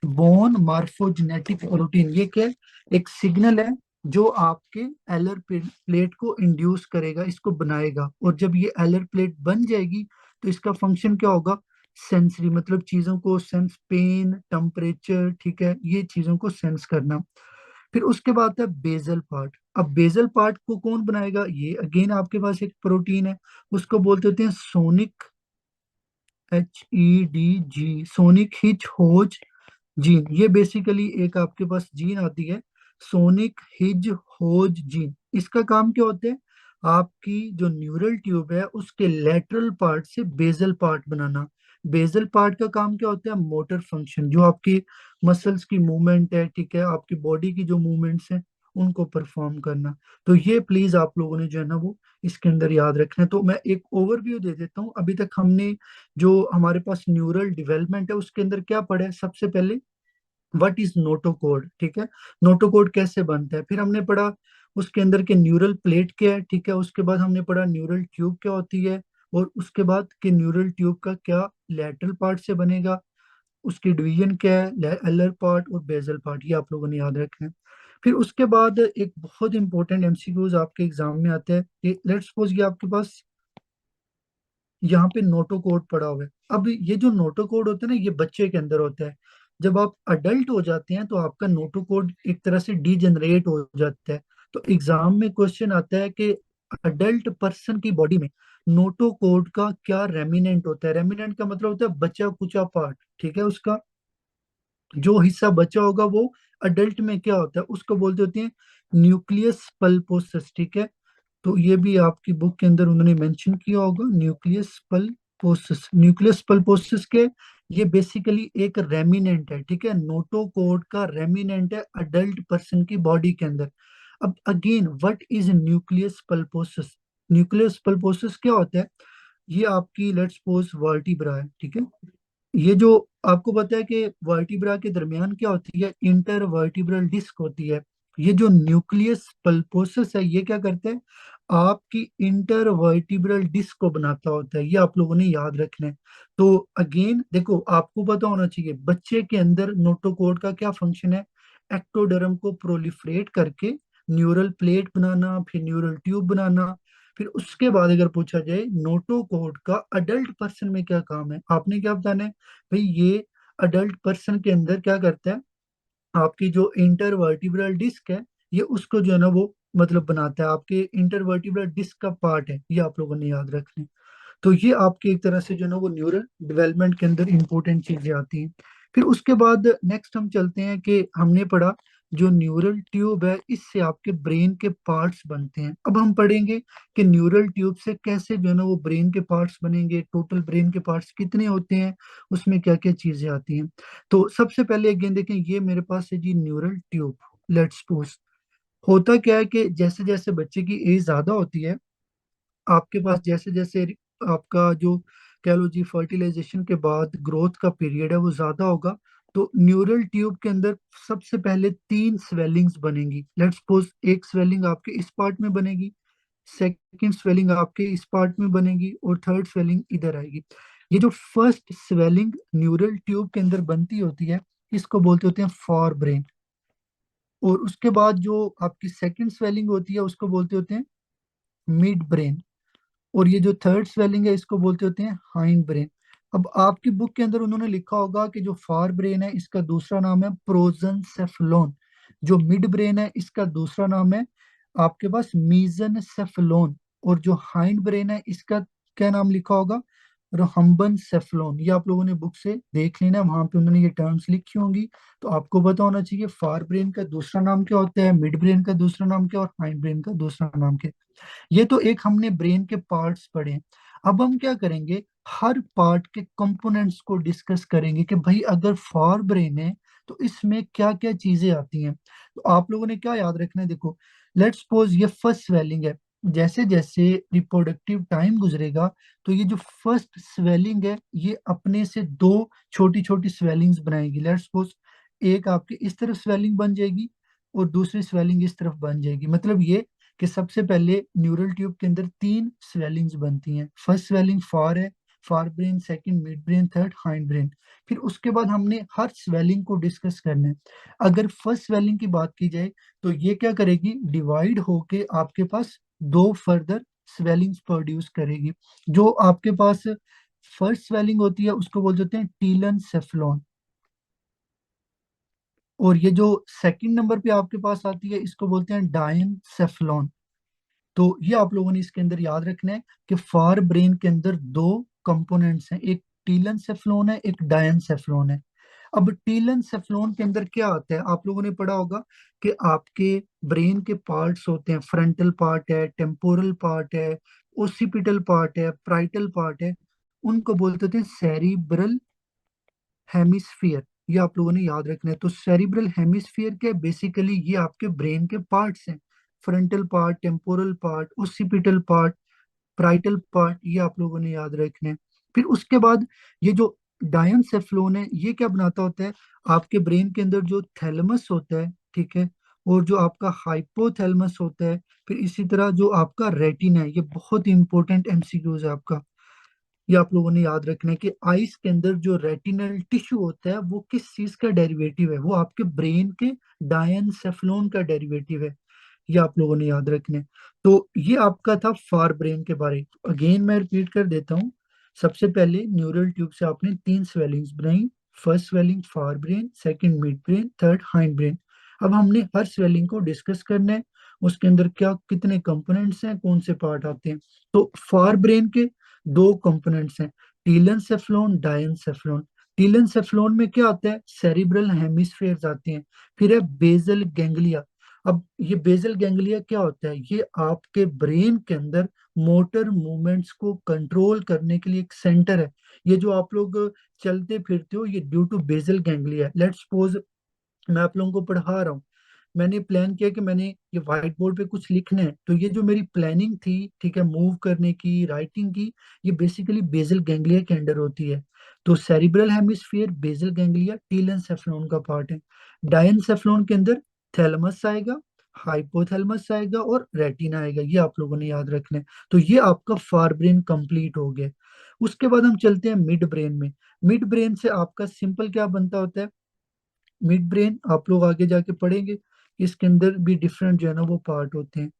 बोन मार्फोजेनेटिक प्रोटीन। ये क्या है, एक सिग्नल है जो आपके एलर प्लेट को इंड्यूस करेगा, इसको बनाएगा। और जब ये एलर प्लेट बन जाएगी तो इसका फंक्शन क्या होगा, सेंसरी, मतलब चीजों को सेंस, पेन, टेम्परेचर, ठीक है, ये चीजों को सेंस करना। फिर उसके बाद है बेजल पार्ट। अब बेजल पार्ट को कौन बनाएगा, ये अगेन आपके पास एक प्रोटीन है, उसको बोलते होते हैं सोनिक, HEDG, सोनिक हिच होज जीन। ये बेसिकली एक आपके पास जीन आती है सोनिक हिज होज जीन। इसका काम क्या होता है, आपकी जो न्यूरल ट्यूब है उसके लेटरल पार्ट से बेजल पार्ट बनाना। बेजल पार्ट का काम क्या होता है? मोटर फंक्शन, जो आपकी मसल्स की मूवमेंट है, ठीक है, आपकी बॉडी की जो मूवमेंट्स हैं उनको परफॉर्म करना। तो ये प्लीज आप लोगों ने जो है ना वो इसके अंदर याद रखना है। तो मैं एक ओवरव्यू दे देता हूँ। अभी तक हमने जो हमारे पास न्यूरल डेवलपमेंट है उसके अंदर क्या पढ़ा है? सबसे पहले व्हाट इज नोटोकोड, ठीक है, नोटोकोड कैसे बनता है। फिर हमने पढ़ा उसके अंदर के न्यूरल प्लेट क्या है, ठीक है। उसके बाद हमने पढ़ा न्यूरल ट्यूब क्या होती है, और उसके बाद कि न्यूरल ट्यूब का क्या लेटरल पार्ट से बनेगा, उसकी डिवीजन क्या है, एलर पार्ट और बेजल पार्ट, ये आप लोगों ने याद रखना है। फिर उसके बाद एक बहुत इंपॉर्टेंट एमसीक्यूज आपके एग्जाम में आते हैं कि लेट्स सपोज ये आपके पास यहाँ पे नोटो कोड पड़ा हुआ है। अब ये जो नोटो कोड होता है ना, ये बच्चे के अंदर होता है। जब आप अडल्ट हो जाते हैं तो आपका नोटो कोड एक तरह से डीजेनरेट हो जाता है। तो एग्जाम में क्वेश्चन आता है कि अडल्ट पर्सन की बॉडी में नोटो कोड का क्या रेमिनेंट होता है। रेमिनेंट का मतलब होता है बचा कुचा पार्ट, ठीक है, उसका जो हिस्सा बचा होगा वो अडल्ट में क्या होता है, उसको बोलते होते हैं न्यूक्लियस पल्पोसस, ठीक है। तो ये भी आपकी बुक के अंदर उन्होंने मेंशन किया होगा, न्यूक्लियस पल्पोसस। न्यूक्लियस पल्पोसस के ये बेसिकली एक रेमिनेंट है, ठीक है, नोटोकोड का रेमिनेंट है अडल्ट पर्सन की बॉडी के अंदर। अब again what is nucleus pulposus? Nucleus pulposus क्या होता है? ये आपकी लेट्स सपोज वर्टिब्रा है, ठीक है। ये जो आपको पता है कि वर्टिब्रा के दरमियान क्या होती है, इंटर वर्टिब्रल डिस्क होती है। ये जो न्यूक्लियस पल्पोसस है ये क्या करता है, आपकी इंटर वर्टिब्रल डिस्क को बनाता होता है। ये आप लोगों ने याद रखना है। तो अगेन देखो, आपको पता होना चाहिए बच्चे के अंदर नोटोकोड का क्या फंक्शन है, एक्टोडर्म को प्रोलिफरेट करके न्यूरल प्लेट बनाना, फिर न्यूरल ट्यूब बनाना। फिर उसके बाद अगर पूछा जाए नोटोकोड का अडल्ट पर्सन में क्या काम है, आपने क्या बताना है? भाई ये अडल्ट पर्सन के अंदर क्या करता है, आपकी जो इंटरवर्टिब्रल डिस्क है ये उसको जो है ना वो मतलब बनाता है, आपके इंटरवर्टिब्रल डिस्क का पार्ट है। ये आप लोगों ने याद रखना है। तो ये आपकी एक तरह से जो है ना वो न्यूरल डेवलपमेंट के अंदर इंपॉर्टेंट चीजें आती हैं। फिर उसके बाद नेक्स्ट हम चलते हैं कि हमने पढ़ा जो न्यूरल ट्यूब है इससे आपके ब्रेन के पार्ट्स बनते हैं। अब हम पढ़ेंगे कि न्यूरल ट्यूब से कैसे जो है ना वो ब्रेन के पार्ट्स बनेंगे, टोटल ब्रेन के पार्ट्स कितने होते हैं, उसमें क्या क्या चीजें आती हैं। तो सबसे पहले अगेन देखें, ये मेरे पास है जी न्यूरल ट्यूब। लेट्स सपोज होता क्या है कि जैसे जैसे बच्चे की एज ज्यादा होती है, आपके पास जैसे जैसे आपका जो कह लो जी फर्टिलाइजेशन के बाद ग्रोथ का पीरियड है वो ज्यादा होगा। तो न्यूरल ट्यूब के अंदर सबसे पहले तीन स्वेलिंग्स बनेंगी। लेट्स सपोज एक स्वेलिंग आपके इस पार्ट में बनेगी, सेकंड स्वेलिंग आपके इस पार्ट में बनेगी, और थर्ड स्वेलिंग इधर आएगी। ये जो फर्स्ट स्वेलिंग न्यूरल ट्यूब के अंदर बनती होती है इसको बोलते होते हैं फॉर ब्रेन। और उसके बाद जो आपकी सेकंड स्वेलिंग होती है उसको बोलते होते हैं मिड ब्रेन। और ये जो थर्ड स्वेलिंग है इसको बोलते होते हैं हाइंड ब्रेन। अब आपकी बुक के अंदर उन्होंने लिखा होगा कि जो फार ब्रेन है इसका दूसरा नाम है प्रोजन सेफलोन, जो मिड ब्रेन है इसका दूसरा नाम है आपके पास मीजन सेफलोन, और जो हाइंड ब्रेन है इसका क्या नाम लिखा होगा, रोहम्बन सेफलोन। ये आप लोगों ने बुक से देख लेना, वहां पे उन्होंने ये टर्म्स लिखी होंगी। तो आपको पता होना चाहिए फार ब्रेन का दूसरा नाम क्या होता है, मिड ब्रेन का दूसरा नाम क्या, और हाइंड ब्रेन का दूसरा नाम क्या। ये तो एक हमने ब्रेन के पार्ट्स पढ़े। अब हम क्या करेंगे, हर पार्ट के कंपोनेंट्स को डिस्कस करेंगे कि भाई अगर फॉर ब्रेन है तो इसमें क्या क्या चीजें आती हैं। तो आप लोगों ने क्या याद रखना है, देखो लेट्स सपोज ये फर्स्ट स्वेलिंग है। जैसे जैसे रिप्रोडक्टिव टाइम गुजरेगा तो ये जो फर्स्ट स्वेलिंग है ये अपने से दो छोटी छोटी स्वेलिंग्स बनाएगी। लेट्स सपोज एक आपके इस तरफ स्वेलिंग बन जाएगी और दूसरी स्वेलिंग इस तरफ बन जाएगी। मतलब ये कि सबसे पहले न्यूरल ट्यूब के अंदर तीन स्वेलिंग्स बनती हैं। फर्स्ट स्वेलिंग फार है, fore brain, second mid brain, third hind brain. फिर उसके बाद हमने हर स्वेलिंग को डिस्कस करना है। अगर फर्स्ट स्वेलिंग की बात की जाए तो ये क्या करेगी, डिवाइड होके आपके पास दो फर्दर स्वेलिंग्स प्रोड्यूस करेगी। जो आपके पास फर्स्ट स्वेलिंग होती है उसको बोल देते हैं टीलन सेफ्लॉन, और ये जो सेकंड नंबर पे आपके पास आती है इसको बोलते हैं डायन सेफ्लॉन। तो ये आप लोगों ने इसके अंदर याद रखना है कि फार ब्रेन के अंदर दो कंपोनेंट्स हैं, एक टीलन सेफ्लॉन है, एक डायन सेफ्लॉन है। अब टीलेंसेफ्लोन के अंदर क्या आता है, आप लोगों ने पढ़ा होगा कि आपके ब्रेन के पार्ट्स होते हैं, फ्रंटल पार्ट है, टेम्पोरल पार्ट है, ओसिपिटल पार्ट है, प्राइटल पार्ट है, उनको बोलते थे सेरिब्रल हेमिस्फीयर। ये आप लोगों ने याद रखना है। तो सेरिब्रल हेमिस्फीयर क्या है, बेसिकली ये आपके ब्रेन के पार्ट्स हैं, frontal part, temporal part, occipital part, parietal part, ये आप लोगों ने याद रखने हैं। फिर उसके बाद ये जो डायनसेफ्लोन है, ये क्या बनाता होता है, आपके ब्रेन के अंदर जो थैलेमस होता है, ठीक है, और जो आपका हाइपोथैलेमस होता है, फिर इसी तरह जो आपका रेटिना है, ये बहुत इंपॉर्टेंट एमसीक्यूज है आपका, ये आप लोगों ने याद रखना है कि आइस के अंदर जो रेटिनल टिश्यू होता है वो किस चीज का डेरिवेटिव है, वो आपके ब्रेन के डायनसेफ्लोन का डेरिवेटिव है, ये आप लोगों ने याद रखने। तो ये आपका था फार ब्रेन के बारे। अगेन मैं रिपीट कर देता हूँ। सबसे पहले न्यूरल ट्यूब से आपने तीन स्वेलिंग्स बनाई। First swelling fore brain, second mid brain, third hind brain. अब हमने हर स्वेलिंग को डिस्कस करना है, उसके अंदर क्या कितने कंपोनेंट्स हैं, कौन से पार्ट आते हैं। तो फार ब्रेन के दो कंपोनेंट्स हैं, टीलेंसेफ्लोन, डायनसेफ्लोन। टीलेंसेफ्लोन में क्या आता है, सेरिब्रल हेमिस्फेयर्स आते हैं। फिर है बेसल गैंग्लिया। अब ये बेसल गैंग्लिया क्या होता है, ये आपके ब्रेन के अंदर मोटर मूवमेंट्स को कंट्रोल करने के लिए एक सेंटर है। ये जो आप लोग चलते फिरते हो, ये due to basal ganglia. Let's suppose मैं आप लोगों को पढ़ा रहा हूँ, मैंने प्लान किया कि मैंने ये व्हाइट बोर्ड पे कुछ लिखना है, तो ये जो मेरी प्लानिंग थी, ठीक है, मूव करने की, राइटिंग की, ये बेसिकली बेसल गैंग्लिया के अंडर होती है। तो सेरिब्रल हेमिस्फीयर, बेसल गैंग्लिया, टीलेंसेफ्लोन का पार्ट है। डायनसेफ्लोन के अंदर थैलेमस आएगा, हाइपोथैलेमस आएगा और रेटिना आएगा, ये आप लोगों ने याद रखना है। तो ये आपका फार ब्रेन कंप्लीट हो गया। उसके बाद हम चलते हैं मिड ब्रेन में। मिड ब्रेन से आपका सिंपल क्या बनता होता है, मिड ब्रेन आप लोग आगे जाके पढ़ेंगे, इसके अंदर भी डिफरेंट जो है ना वो पार्ट होते हैं।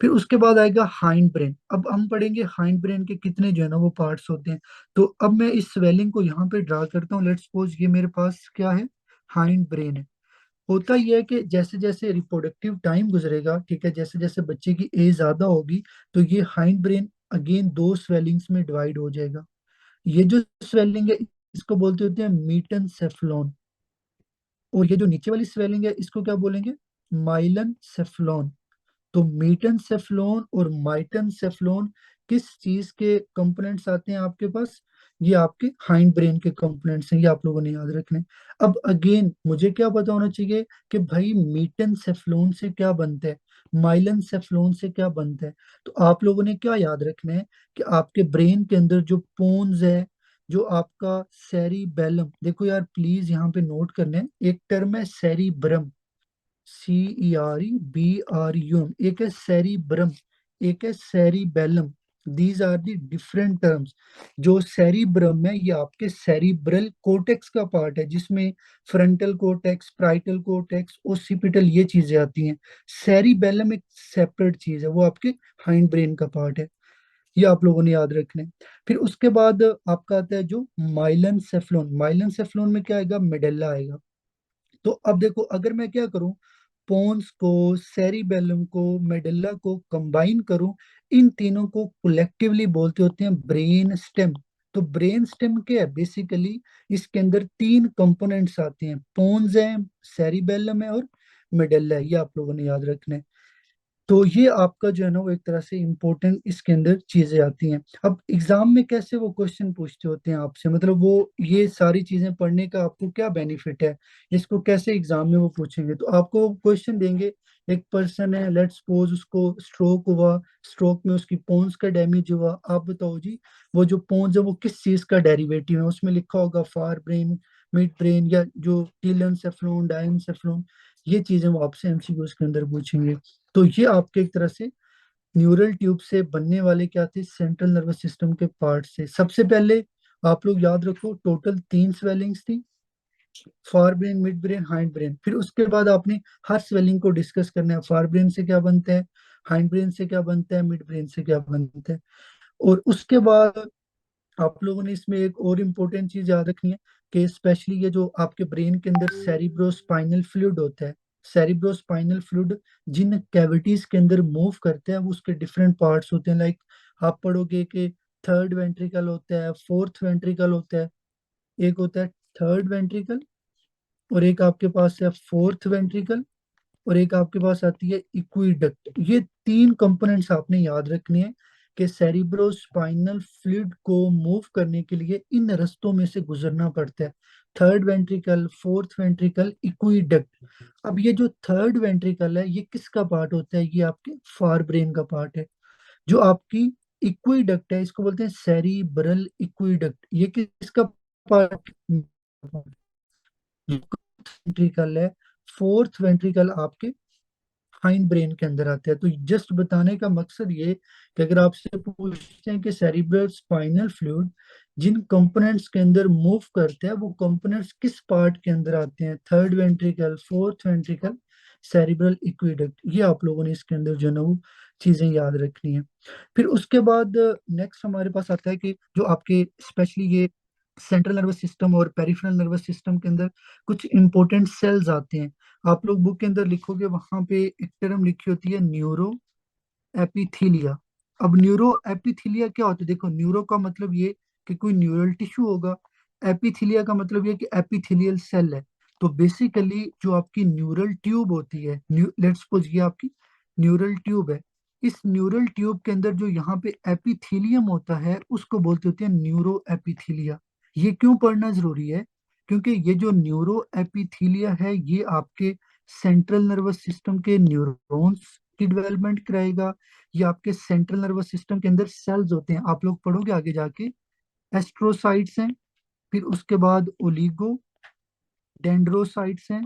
फिर उसके बाद आएगा हाइंड ब्रेन। अब हम पढ़ेंगे हाइंड ब्रेन के कितने जो है ना वो पार्ट्स होते हैं। तो अब मैं इस स्वेलिंग को यहाँ पे ड्रा करता हूँ। लेट्स सपोज ये मेरे पास क्या है, हाइंड ब्रेन है। होता यह है कि जैसे जैसे रिप्रोडक्टिव टाइम गुजरेगा, ठीक है, जैसे जैसे बच्चे की एज ज्यादा होगी, तो ये हाइंड ब्रेन अगेन दो स्वेलिंग्स में डिवाइड हो जाएगा। ये जो स्वेलिंग है, इसको बोलते होते हैं मीटन सेफ्लॉन। और ये जो नीचे वाली स्वेलिंग है, इसको क्या बोलेंगे, माइलन सेफ्लॉन। तो मीटन सेफ्लॉन और माइटन सेफ्लॉन किस चीज के कंपोनेंट्स आते हैं आपके पास, ये आपके हाइंड ब्रेन के कंपोनेंट्स हैं, ये आप लोगों ने याद रखने। अब अगेन मुझे क्या पता होना चाहिए कि भाई मीटन सेफ्लॉन से क्या बनता है, माइलन सेफ्लॉन से क्या बनता है। तो आप लोगों ने क्या याद रखना है कि आपके ब्रेन के अंदर जो पोन्स है, जो आपका सेरिबेलम, देखो यार प्लीज यहाँ पे नोट करना है, एक टर्म है सेरिब्रम, CEREBRUM, एक है सेरिब्रम, एक है cerebellum. These are the different terms. जो सेरिब्रम है, ये आपके सेरिब्रल कोर्टेक्स का पार्ट है, जिसमें frontal cortex, parietal cortex, occipital, ये चीजें आती हैं। सेरिबेलम एक सेपरेट चीज है, वो आपके हाइंड ब्रेन का पार्ट है, ये आप लोगों ने याद रखना है। फिर उसके बाद आपका आता है जो माइलन सेफ्लोन। माइलन सेफ्लोन में क्या आएगा, मेडेला आएगा। तो अब देखो, अगर मैं क्या करूं, पोन्स को, सेरिबेलम को, मेडुल्ला को कंबाइन करूं, इन तीनों को कलेक्टिवली बोलते होते हैं ब्रेन स्टेम। तो ब्रेन स्टेम क्या है, बेसिकली इसके अंदर तीन कंपोनेंट्स आते हैं, पोन्स है, सेरिबेलम है और मेडुल्ला है, ये आप लोगों ने याद रखना है। तो ये आपका जो है ना वो एक तरह से इम्पोर्टेंट इसके अंदर चीजें आती हैं। अब एग्जाम में कैसे वो क्वेश्चन पूछते होते हैं आपसे, मतलब वो ये सारी चीजें पढ़ने का आपको क्या बेनिफिट है, इसको कैसे एग्जाम में वो पूछेंगे। तो आपको क्वेश्चन देंगे, एक पर्सन है, लेट्स सपोज उसको स्ट्रोक हुआ, स्ट्रोक में उसकी पोन्स का डैमेज हुआ, आप बताओ जी वो जो पोन्स है वो किस चीज का डेरिवेटिव है, उसमें लिखा होगा फार ब्रेन, मिड ब्रेन, या जो टीलेंसेफ्लोन, डायंसेफ्लोन, ये चीजें वो आपसे एमसीक्यूज के अंदर पूछेंगे। तो ये आपके एक तरह से न्यूरल ट्यूब से बनने वाले क्या थे, सेंट्रल नर्वस सिस्टम के पार्ट से। सबसे पहले आप लोग याद रखो, टोटल तीन स्वेलिंग्स थी, fore brain, mid brain, hind brain. फिर उसके बाद आपने हर स्वेलिंग को डिस्कस करना है, फार ब्रेन से क्या बनता है, हाइंड ब्रेन से क्या बनता है, मिड ब्रेन से क्या बनता है। और उसके बाद आप लोगों ने इसमें एक और इम्पोर्टेंट चीज याद रखनी है कि स्पेशली ये जो आपके ब्रेन के अंदर सेरिब्रोस्पाइनल फ्लूइड होता है, सेरिब्रोस्पाइनल फ्लूइड जिन कैविटीज के अंदर मूव करते हैं, वो उसके डिफरेंट पार्ट्स होते हैं। लाइक आप पढ़ोगे कि थर्ड वेंट्रिकल होता है, फोर्थ वेंट्रिकल होता है, एक होता है थर्ड वेंट्रिकल, और एक आपके पास है फोर्थ वेंट्रिकल, और एक आपके पास आती है इक्विडक्ट। ये तीन कंपोनेंट्स आपने याद रखने हैं कि सेरिब्रोस्पाइनल फ्लूइड को मूव करने के लिए इन रास्तों में से गुजरना पड़ता है। Third ventricle, fourth ventricle, aqueduct. अब ये जो थर्ड वेंट्रिकल है ये किसका पार्ट होता है? ये आपके फार ब्रेन का पार्ट है। जो आपकी इक्विडक्ट है इसको बोलते हैं सेरिब्रल इक्विडक्ट। ये किसका पार्ट? वेंट्रिकल है। फोर्थ वेंट्रिकल आपके हाइंड ब्रेन के अंदर आता है। तो जस्ट बताने का मकसद ये कि अगर आपसे पूछते हैं कि सेरिब्रल स्पाइनल फ्लूइड जिन कंपोनेंट्स के अंदर मूव करते हैं वो कंपोनेंट्स किस पार्ट के अंदर आते हैं, third ventricle, fourth ventricle, cerebral aqueduct, ये आप लोगों ने इसके अंदर जो है ना वो चीजें याद रखनी है। फिर उसके बाद नेक्स्ट हमारे पास आता है कि जो आपके स्पेशली ये सेंट्रल नर्वस सिस्टम और पेरिफेरल नर्वस सिस्टम के अंदर कुछ इंपॉर्टेंट सेल्स आते हैं। आप लोग बुक के अंदर लिखोगे वहां पे एक टर्म लिखी होती है न्यूरो एपिथीलिया। अब न्यूरो एपिथीलिया क्या होता है? देखो, न्यूरो का मतलब ये कि कोई न्यूरल टिश्यू होगा, एपिथीलिया का मतलब ये कि एपिथेलियल सेल है। तो बेसिकली जो आपकी न्यूरल ट्यूब होती है, लेट्स सपोज ये आपकी न्यूरल ट्यूब है, इस न्यूरल ट्यूब के अंदर जो यहाँ पे एपिथीलियम होता है उसको बोलते होते हैं न्यूरो एपिथीलिया। ये क्यों पढ़ना जरूरी है? क्योंकि ये जो न्यूरो एपिथीलिया है ये आपके सेंट्रल नर्वस सिस्टम के न्यूरॉन्स की डेवलपमेंट कराएगा। ये आपके सेंट्रल नर्वस सिस्टम के अंदर सेल्स होते हैं, आप लोग पढ़ोगे आगे जाके, एस्ट्रोसाइट्स हैं। फिर उसके बाद ओलिगो डेंड्रोसाइट्स हैं।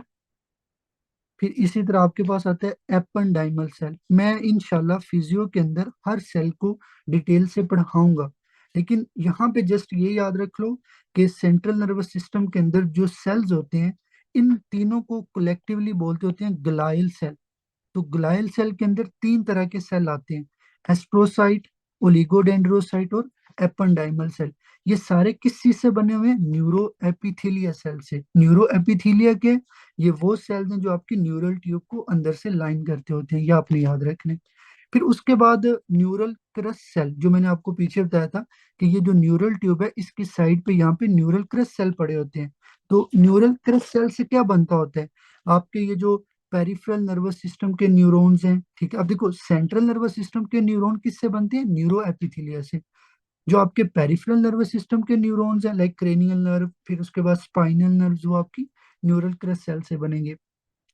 फिर इसी तरह आपके पास आता है एपेंडाइमल सेल। मैं इंशाल्लाह फिजियो के अंदर हर सेल को डिटेल से पढ़ाऊंगा, लेकिन यहाँ पे जस्ट ये याद रख लो कि सेंट्रल नर्वस सिस्टम के अंदर जो सेल्स होते हैं इन तीनों को कलेक्टिवली बोलते होते हैं ग्लाइल सेल। तो ग्लाइल सेल के अंदर तीन तरह के सेल आते हैं, एस्ट्रोसाइट, ओलिगोडेंड्रोसाइट और एपेंडाइमल सेल। ये सारे किस चीज से बने हुए हैं? न्यूरो एपिथीलिया सेल से। न्यूरो एपिथीलिया के ये वो सेल्स हैं जो आपकी न्यूरल ट्यूब को अंदर से लाइन करते होते हैं, ये आपने याद रखने। फिर उसके बाद न्यूरल क्रस्ट सेल, जो मैंने आपको पीछे बताया था कि ये जो न्यूरल ट्यूब है इसकी साइड पे यहाँ पे न्यूरल क्रस्ट सेल पड़े होते हैं। तो न्यूरल क्रस्ट सेल से क्या बनता होता है? आपके ये जो पेरिफेरल नर्वस सिस्टम के न्यूरॉन्स हैं, ठीक है। अब देखो, सेंट्रल नर्वस सिस्टम के न्यूरॉन किससे बनते हैं? न्यूरो एपिथेलिया से। जो आपके पेरिफेरल नर्वस सिस्टम के न्यूरॉन्स हैं लाइक क्रेनियल नर्व, फिर उसके बाद स्पाइनल नर्व, वो आपकी न्यूरल क्रस्ट सेल से बनेंगे।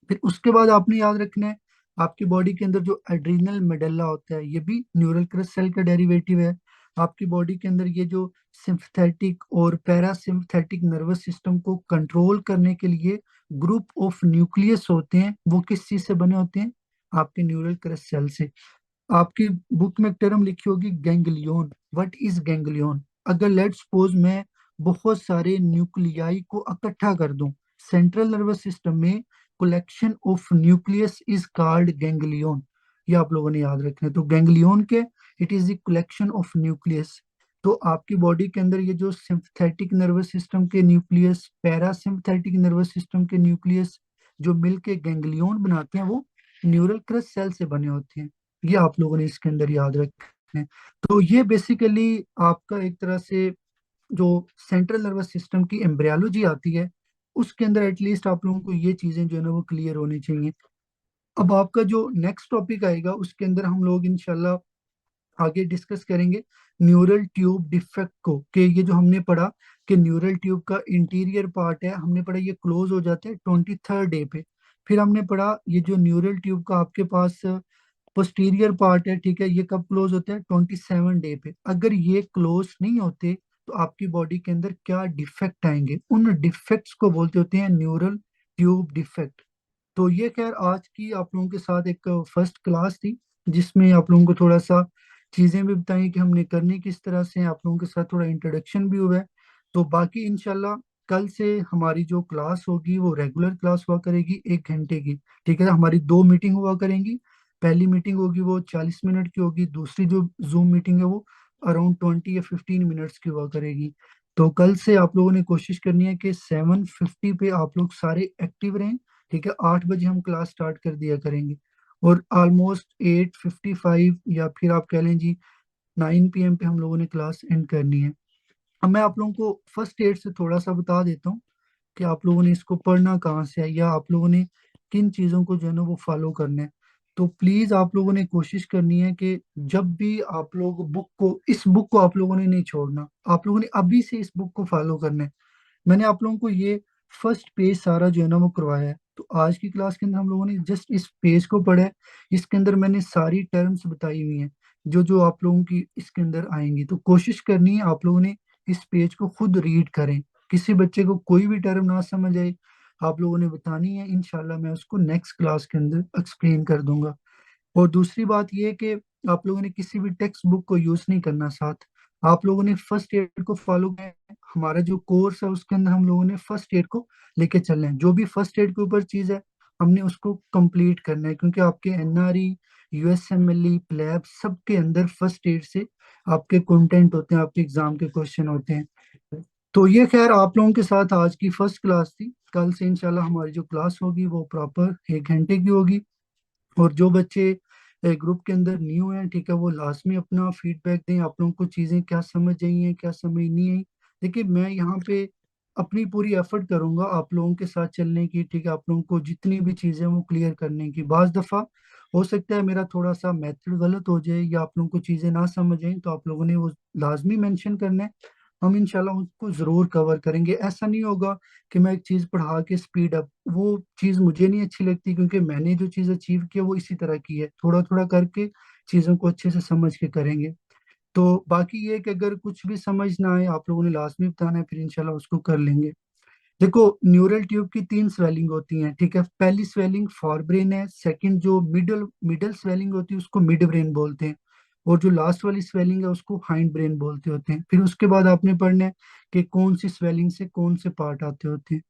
फिर उसके बाद आपने याद रखना है आपकी बॉडी के अंदर जो एड्रीनल मेडल्ला होता है ये भी न्यूरल क्रस्ट सेल का डेरिवेटिव है। आपकी बॉडी के अंदर ये जो सिंपथेटिक और पैरासिम्पथेटिक नर्वस सिस्टम को कंट्रोल करने के लिए ग्रुप ऑफ न्यूक्लियस होते हैं, वो किस चीज से बने होते हैं? आपके न्यूरल क्रस्ट सेल से। आपकी बुक में एक टर्म लिखी होगी गैंग्लियन। What is ganglion? अगर लेट्स सपोज मैं बहुत सारे न्यूक्लियाई को इकट्ठा कर दूं सेंट्रल नर्वस सिस्टम में, collection of nucleus is called ganglion. ये आप लोगों ने याद रखना है। तो गैंग्लियन के it is the collection of nucleus. तो आपकी बॉडी के अंदर ये जो सिंपथेटिक नर्वस सिस्टम के न्यूक्लियस, पैरासिम्पथेटिक नर्वस सिस्टम के न्यूक्लियस जो मिलके गैंग्लियन बनाते हैं वो न्यूरल क्रस्ट सेल से बने होते हैं। ये आप लोगों ने इसके अंदर याद रखना है। तो ये बेसिकली आपका एक तरह से जो सेंट्रल नर्वस सिस्टम की एम्ब्रियोलॉजी आती है उसके अंदर एटलीस्ट आप लोगों को ये चीजें जो है ना वो क्लियर होनी चाहिए। अब आपका जो नेक्स्ट टॉपिक आएगा उसके अंदर हम लोग इंशाल्लाह आगे डिस्कस करेंगे न्यूरल ट्यूब डिफेक्ट को, कि ये जो हमने पढ़ा कि न्यूरल ट्यूब का इंटीरियर पार्ट है, हमने पढ़ा ये क्लोज हो जाता है 23rd डे पे। फिर हमने पढ़ा ये जो न्यूरल ट्यूब का आपके पास पोस्टीरियर पार्ट है, ठीक है, ये कब क्लोज होता है? 27 डे पे। अगर ये क्लोज नहीं होते तो आपकी बॉडी के अंदर क्या डिफेक्ट आएंगे? उन डिफेक्ट्स को बोलते होते हैं न्यूरल ट्यूब डिफेक्ट। तो ये खैर आज की आप लोगों के साथ एक फर्स्ट क्लास थी जिसमें आप लोगों को थोड़ा सा चीजें भी बताई कि हमने करनी किस तरह से, आप लोगों के साथ थोड़ा इंट्रोडक्शन भी हुआ है। तो बाकी इंशाल्लाह कल से हमारी जो क्लास होगी वो रेगुलर क्लास हुआ करेगी 1 घंटे की। ठीक है, हमारी दो मीटिंग हुआ करेंगी। पहली मीटिंग होगी वो 40 मिनट की होगी, दूसरी जो जूम मीटिंग है वो अराउंड 20 या 15 मिनट्स की हुआ करेगी। तो कल से आप लोगों ने कोशिश करनी है कि 7:50 पे आप लोग सारे एक्टिव रहें। ठीक है, 8 बजे हम क्लास स्टार्ट कर दिया करेंगे और ऑलमोस्ट 8:55 या फिर आप कह लें जी 9 PM पे हम लोगों ने क्लास एंड करनी है। अब मैं आप लोगों को फर्स्ट एड से थोड़ा सा बता देता हूँ कि आप लोगों ने इसको पढ़ना कहाँ से है, या आप लोगों ने किन चीज़ों को जो है ना वो फॉलो करना है। तो प्लीज़ आप लोगों ने कोशिश करनी है कि जब भी आप लोग इस बुक को आप लोगों ने नहीं छोड़ना, आप लोगों ने अभी से इस बुक को फॉलो करना है। मैंने आप लोगों को ये फर्स्ट पेज सारा जो है ना वो करवाया है, तो आज की क्लास के अंदर हम लोगों ने जस्ट इस पेज को पढ़ा है। इसके अंदर मैंने सारी टर्म्स बताई हुई हैं जो जो आप लोगों की इसके अंदर आएंगी। तो कोशिश करनी है आप लोगों ने इस पेज को खुद रीड करें। किसी बच्चे को कोई भी टर्म ना समझ आए, आप लोगों ने बतानी है, इंशाल्लाह मैं उसको नेक्स्ट क्लास के अंदर एक्सप्लेन कर दूंगा। और दूसरी बात यह है कि आप लोगों ने किसी भी टेक्स्ट बुक को यूज नहीं करना साथ। आप लोगों ने फर्स्ट एड को फॉलो करना है। हमारा जो कोर्स है उसके अंदर हम लोगों ने फर्स्ट एड को लेके चलना है। जो भी फर्स्ट एड के ऊपर चीज है हमने उसको कंप्लीट करना है, क्योंकि आपके एनआरई, यूएसएमएलई, प्लैब सबके अंदर फर्स्ट एड से आपके कंटेंट होते हैं, आपके एग्जाम के क्वेश्चन होते हैं। तो ये खैर आप लोगों के साथ आज की फर्स्ट क्लास थी। कल से इंशाल्लाह हमारी जो क्लास होगी वो प्रॉपर 1 घंटे की होगी। और जो बच्चे ग्रुप के अंदर न्यू हैं, ठीक है, वो लाजमी अपना फीडबैक दें, आप लोगों को चीज़ें क्या समझ आई हैं, क्या समझ नहीं आई। देखिए मैं यहाँ पे अपनी पूरी एफर्ट करूंगा आप लोगों के साथ चलने की, ठीक है, आप लोगों को जितनी भी चीज़ें वो क्लियर करने की। बाज दफ़ा हो सकता है मेरा थोड़ा सा मेथड गलत हो जाए या आप लोगों को चीज़ें ना समझ आए, तो आप लोगों ने वो लाजमी मेंशन करना है। हम इंशाल्लाह उसको ज़रूर कवर करेंगे। ऐसा नहीं होगा कि मैं एक चीज़ पढ़ा के स्पीड अप, वो चीज़ मुझे नहीं अच्छी लगती, क्योंकि मैंने जो चीज़ अचीव की है वो इसी तरह की है, थोड़ा थोड़ा करके चीज़ों को अच्छे से समझ के करेंगे। तो बाकी ये कि अगर कुछ भी समझ ना आए आप लोगों ने लाजमी बताना है, फिर इंशाल्लाह उसको कर लेंगे। देखो न्यूरल ट्यूब की 3 स्वेलिंग होती हैं, ठीक है। पहली स्वेलिंग फॉर ब्रेन है, सेकंड जो मिडल मिडल स्वेलिंग होती है उसको मिड ब्रेन बोलते हैं, और जो लास्ट वाली स्वेलिंग है उसको हाइंड ब्रेन बोलते होते हैं। फिर उसके बाद आपने पढ़ना है कि कौन सी स्वेलिंग से कौन से पार्ट आते होते हैं।